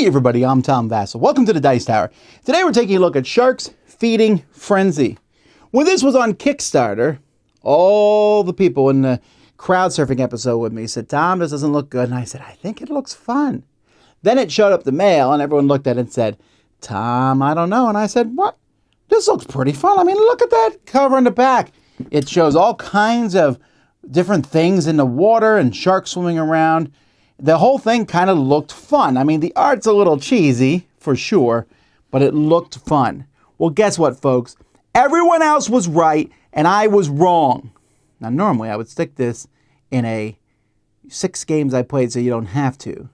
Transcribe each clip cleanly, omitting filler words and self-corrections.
Hey everybody, I'm Tom Vasel. Welcome to the Dice Tower. Today we're taking a look at Sharks Feeding Frenzy. When this was on Kickstarter, all the people in the crowd surfing episode with me said, Tom, this doesn't look good. And I said, I think it looks fun. Then it showed up the mail and everyone looked at it and said, Tom, I don't know. And I said, what? This looks pretty fun. I mean, look at that cover in the back. It shows all kinds of different things in the water and sharks swimming around. The whole thing kind of looked fun. I mean, the art's a little cheesy, for sure, but it looked fun. Well, guess what, folks? Everyone else was right, and I was wrong. Now, normally, I would stick this in a 6 games I played so you don't have to.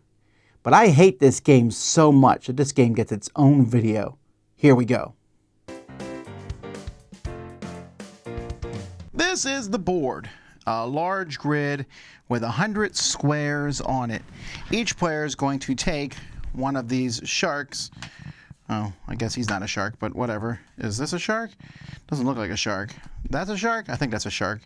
But I hate this game so much that this game gets its own video. Here we go. This is the board. A large grid with 100 squares on it. Each player is going to take one of these sharks. Oh, I guess he's not a shark, but whatever. Is this a shark? Doesn't look like a shark. That's a shark? I think that's a shark.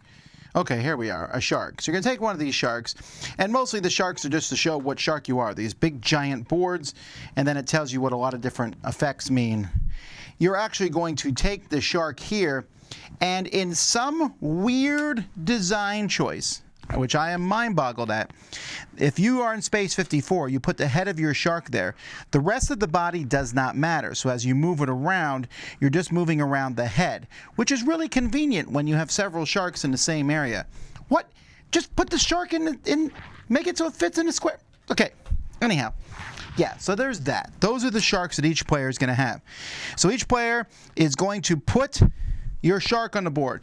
Okay, here we are, a shark. So you're going to take one of these sharks, and mostly the sharks are just to show what shark you are. These big giant boards, and then it tells you what a lot of different effects mean. You're actually going to take the shark here, and in some weird design choice, which I am mind-boggled at, if you are in space 54, you put the head of your shark there. The rest of the body does not matter. So as you move it around, you're just moving around the head, which is really convenient when you have several sharks in the same area. What? Just put the shark in, make it so it fits in a square. Okay, anyhow. Yeah, so there's that. Those are the sharks that each player is going to have. So each player is going to put your shark on the board.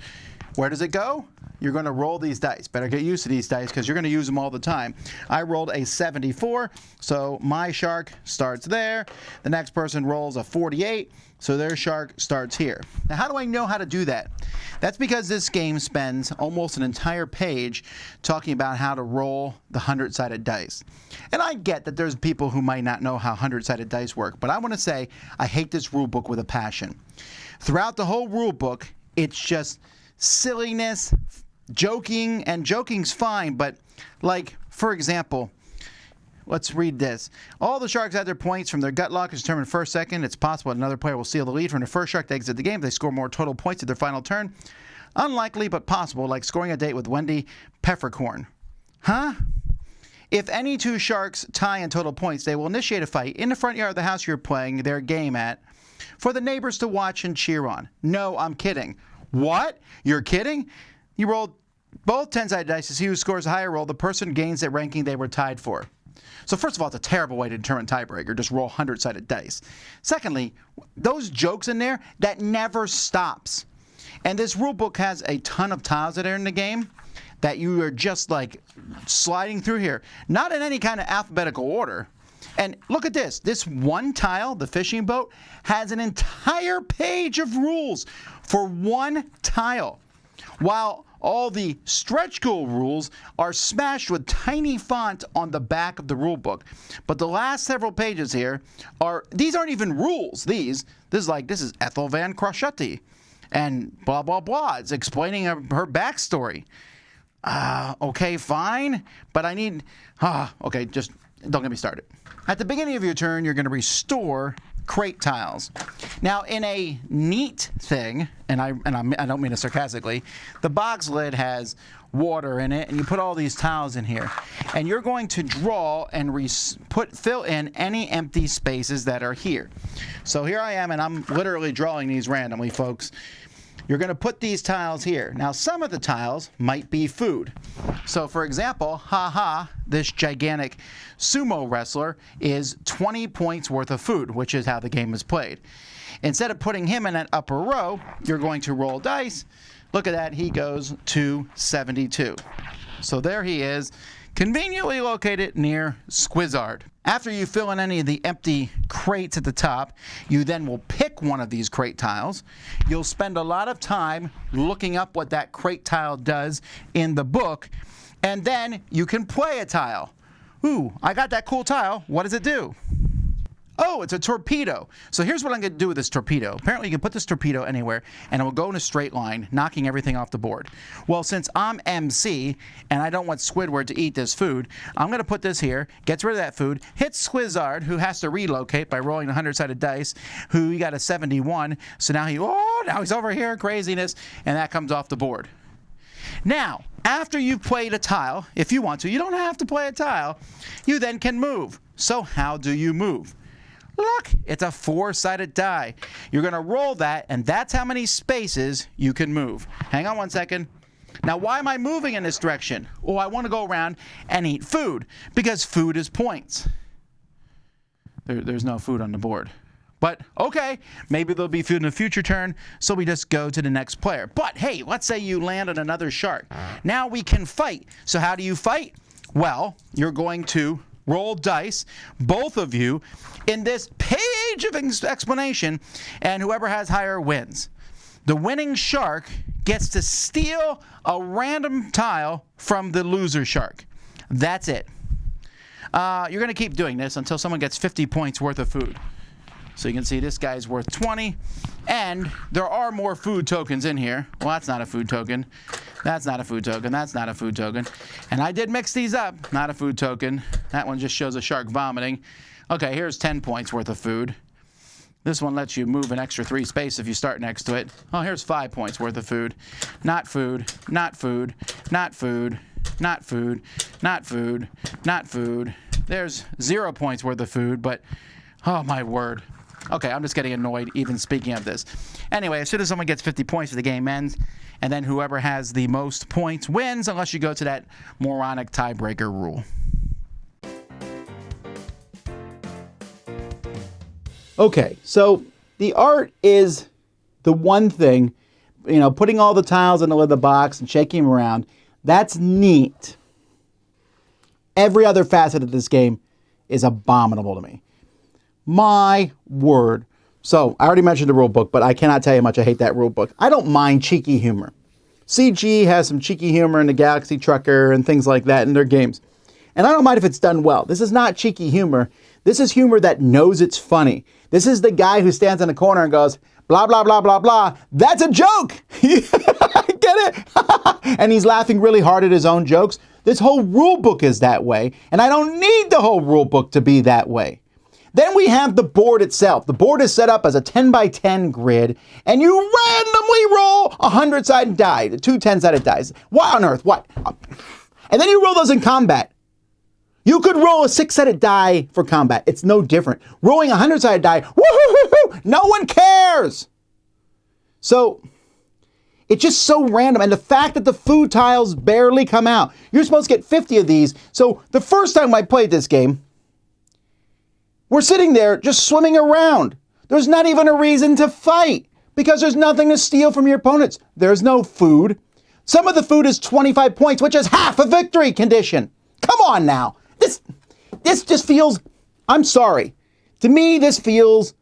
Where does it go? You're going to roll these dice. Better get used to these dice because you're going to use them all the time. I rolled a 74, so my shark starts there. The next person rolls a 48, so their shark starts here. Now, how do I know how to do that? That's because this game spends almost an entire page talking about how to roll the 100-sided dice. And I get that there's people who might not know how 100-sided dice work, but I want to say I hate this rule book with a passion. Throughout the whole rule book, it's just silliness, joking, and joking's fine, but like, for example, let's read this. All the sharks add their points from their gut lock is determined first, second. It's possible another player will steal the lead from the first shark to exit the game if they score more total points at their final turn. Unlikely, but possible, like scoring a date with Wendy Peppercorn. Huh? If any two sharks tie in total points, they will initiate a fight in the front yard of the house you're playing their game at for the neighbors to watch and cheer on. No, I'm kidding. What? You're kidding? You rolled both 10-sided dice to see who scores a higher roll. The person gains that ranking they were tied for. So first of all, it's a terrible way to determine tiebreaker. Just roll 100-sided dice. Secondly, those jokes in there, that never stops. And this rule book has a ton of tiles that are in the game that you are just like sliding through here. Not in any kind of alphabetical order. And look at this. This one tile, the fishing boat, has an entire page of rules for one tile. While all the stretch goal rules are smashed with tiny font on the back of the rule book. But the last several pages here these aren't even rules. This is Ethel Van Crochetti and blah, blah, blah. It's explaining her backstory. Okay, fine. But I need, okay, just don't get me started. At the beginning of your turn, you're going to restore crate tiles. Now, in a neat thing, and I don't mean it sarcastically, the box lid has water in it, and you put all these tiles in here, and you're going to draw and fill in any empty spaces that are here. So here I am, and I'm literally drawing these randomly, folks. You're going to put these tiles here. Now, some of the tiles might be food. So, for example, this gigantic sumo wrestler is 20 points worth of food, which is how the game is played. Instead of putting him in an upper row, you're going to roll dice. Look at that. He goes to 72. So there he is, conveniently located near Squizzard. After you fill in any of the empty crates at the top, you then will pick one of these crate tiles. You'll spend a lot of time looking up what that crate tile does in the book, and then you can play a tile. Ooh, I got that cool tile. What does it do? Oh, it's a torpedo. So here's what I'm going to do with this torpedo. Apparently you can put this torpedo anywhere and it will go in a straight line, knocking everything off the board. Well, since I'm MC and I don't want Squidward to eat this food, I'm going to put this here, gets rid of that food, hits Squizzard, who has to relocate by rolling a 100-sided dice, who he got a 71. So now now he's over here, craziness, and that comes off the board. Now, after you've played a tile, if you want to, you don't have to play a tile, you then can move. So how do you move? Look, it's a 4-sided die. You're going to roll that, and that's how many spaces you can move. Hang on one second. Now, why am I moving in this direction? Oh, I want to go around and eat food, because food is points. There's no food on the board. But, okay, maybe there'll be food in a future turn, so we just go to the next player. But, hey, let's say you land on another shark. Now we can fight. So how do you fight? Well, you're going to roll dice, both of you, in this page of explanation, and whoever has higher wins. The winning shark gets to steal a random tile from the loser shark. That's it. You're going to keep doing this until someone gets 50 points worth of food. So you can see this guy's worth 20, and there are more food tokens in here. Well, that's not a food token. That's not a food token. That's not a food token. And I did mix these up. Not a food token. That one just shows a shark vomiting. Okay, here's 10 points worth of food. This one lets you move an extra 3 space if you start next to it. Oh, here's 5 points worth of food. Not food. Not food. Not food. Not food. Not food. Not food. There's 0 points worth of food, but oh my word. Okay, I'm just getting annoyed even speaking of this. Anyway, as soon as someone gets 50 points, the game ends, and then whoever has the most points wins, unless you go to that moronic tiebreaker rule. Okay, so the art is the one thing, putting all the tiles into the box and shaking them around. That's neat. Every other facet of this game is abominable to me. My word. So, I already mentioned the rule book, but I cannot tell you how much I hate that rule book. I don't mind cheeky humor. CG has some cheeky humor in the Galaxy Trucker and things like that in their games. And I don't mind if it's done well. This is not cheeky humor. This is humor that knows it's funny. This is the guy who stands in the corner and goes, blah, blah, blah, blah, blah. That's a joke! Get it? And he's laughing really hard at his own jokes. This whole rule book is that way, and I don't need the whole rule book to be that way. Then we have the board itself. The board is set up as a 10 by 10 grid, and you randomly roll a 100-sided die, 2 10-sided dice. What on earth? What? And then you roll those in combat. You could roll a 6-sided die for combat. It's no different. Rolling a 100-sided die, woo-hoo-hoo-hoo, no one cares. So, it's just so random. And the fact that the food tiles barely come out. You're supposed to get 50 of these. So, the first time I played this game, we're sitting there just swimming around. There's not even a reason to fight because there's nothing to steal from your opponents. There's no food. Some of the food is 25 points, which is half a victory condition. Come on now. This just feels, I'm sorry. To me, this feels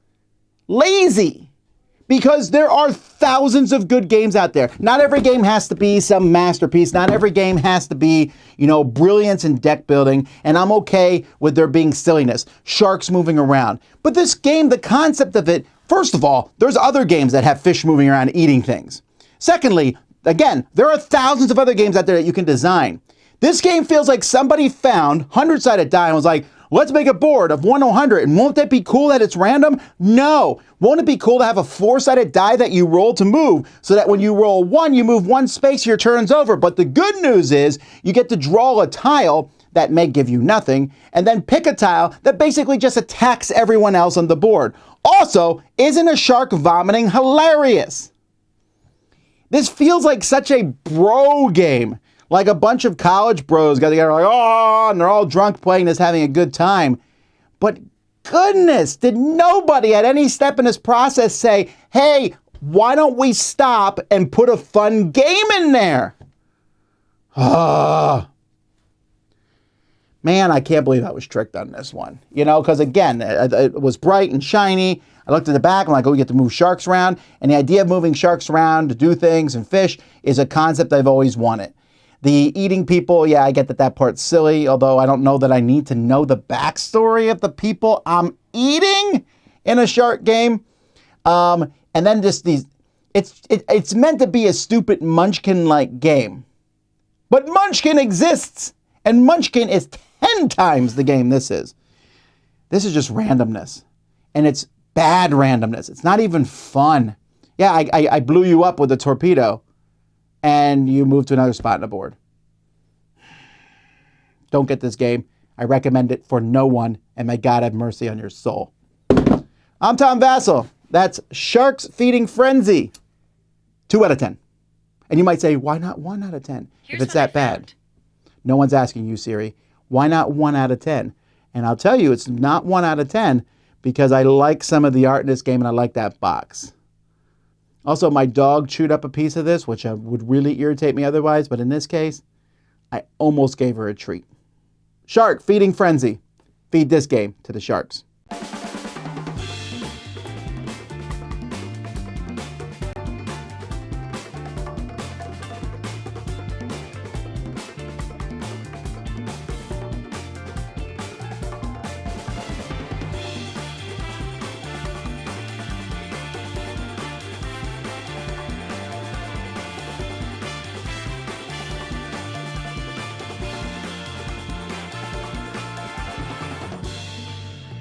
lazy because there are thousands of good games out there. Not every game has to be some masterpiece. Not every game has to be, brilliance in deck building. And I'm okay with there being silliness, sharks moving around. But this game, the concept of it, first of all, there's other games that have fish moving around eating things. Secondly, again, there are thousands of other games out there that you can design. This game feels like somebody found 100-sided die and was like, let's make a board of 1 to 100. And won't that be cool that it's random? No. Won't it be cool to have a 4-sided die that you roll to move so that when you roll 1, you move 1 space, your turn's over. But the good news is you get to draw a tile that may give you nothing and then pick a tile that basically just attacks everyone else on the board. Also, isn't a shark vomiting hilarious? This feels like such a bro game. Like a bunch of college bros got together like, oh, and they're all drunk playing this, having a good time. But goodness, did nobody at any step in this process say, hey, why don't we stop and put a fun game in there? Man, I can't believe I was tricked on this one. Because again, it was bright and shiny. I looked at the back, I'm like, oh, we get to move sharks around. And the idea of moving sharks around to do things and fish is a concept I've always wanted. The eating people, yeah, I get that part's silly, although I don't know that I need to know the backstory of the people I'm eating in a shark game. And then just these, it's meant to be a stupid Munchkin-like game. But Munchkin exists, and Munchkin is 10 times the game this is. This is just randomness, and it's bad randomness. It's not even fun. Yeah, I blew you up with a torpedo, and you move to another spot on the board. Don't get this game. I recommend it for no one, and may God have mercy on your soul. I'm Tom Vasel. That's Sharks Feeding Frenzy. 2 out of 10. And you might say, why not 1 out of 10 if it's that bad? No one's asking you, Siri. Why not 1 out of 10? And I'll tell you, it's not 1 out of 10 because I like some of the art in this game and I like that box. Also, my dog chewed up a piece of this, which would really irritate me otherwise. But in this case, I almost gave her a treat. Shark Feeding Frenzy. Feed this game to the sharks.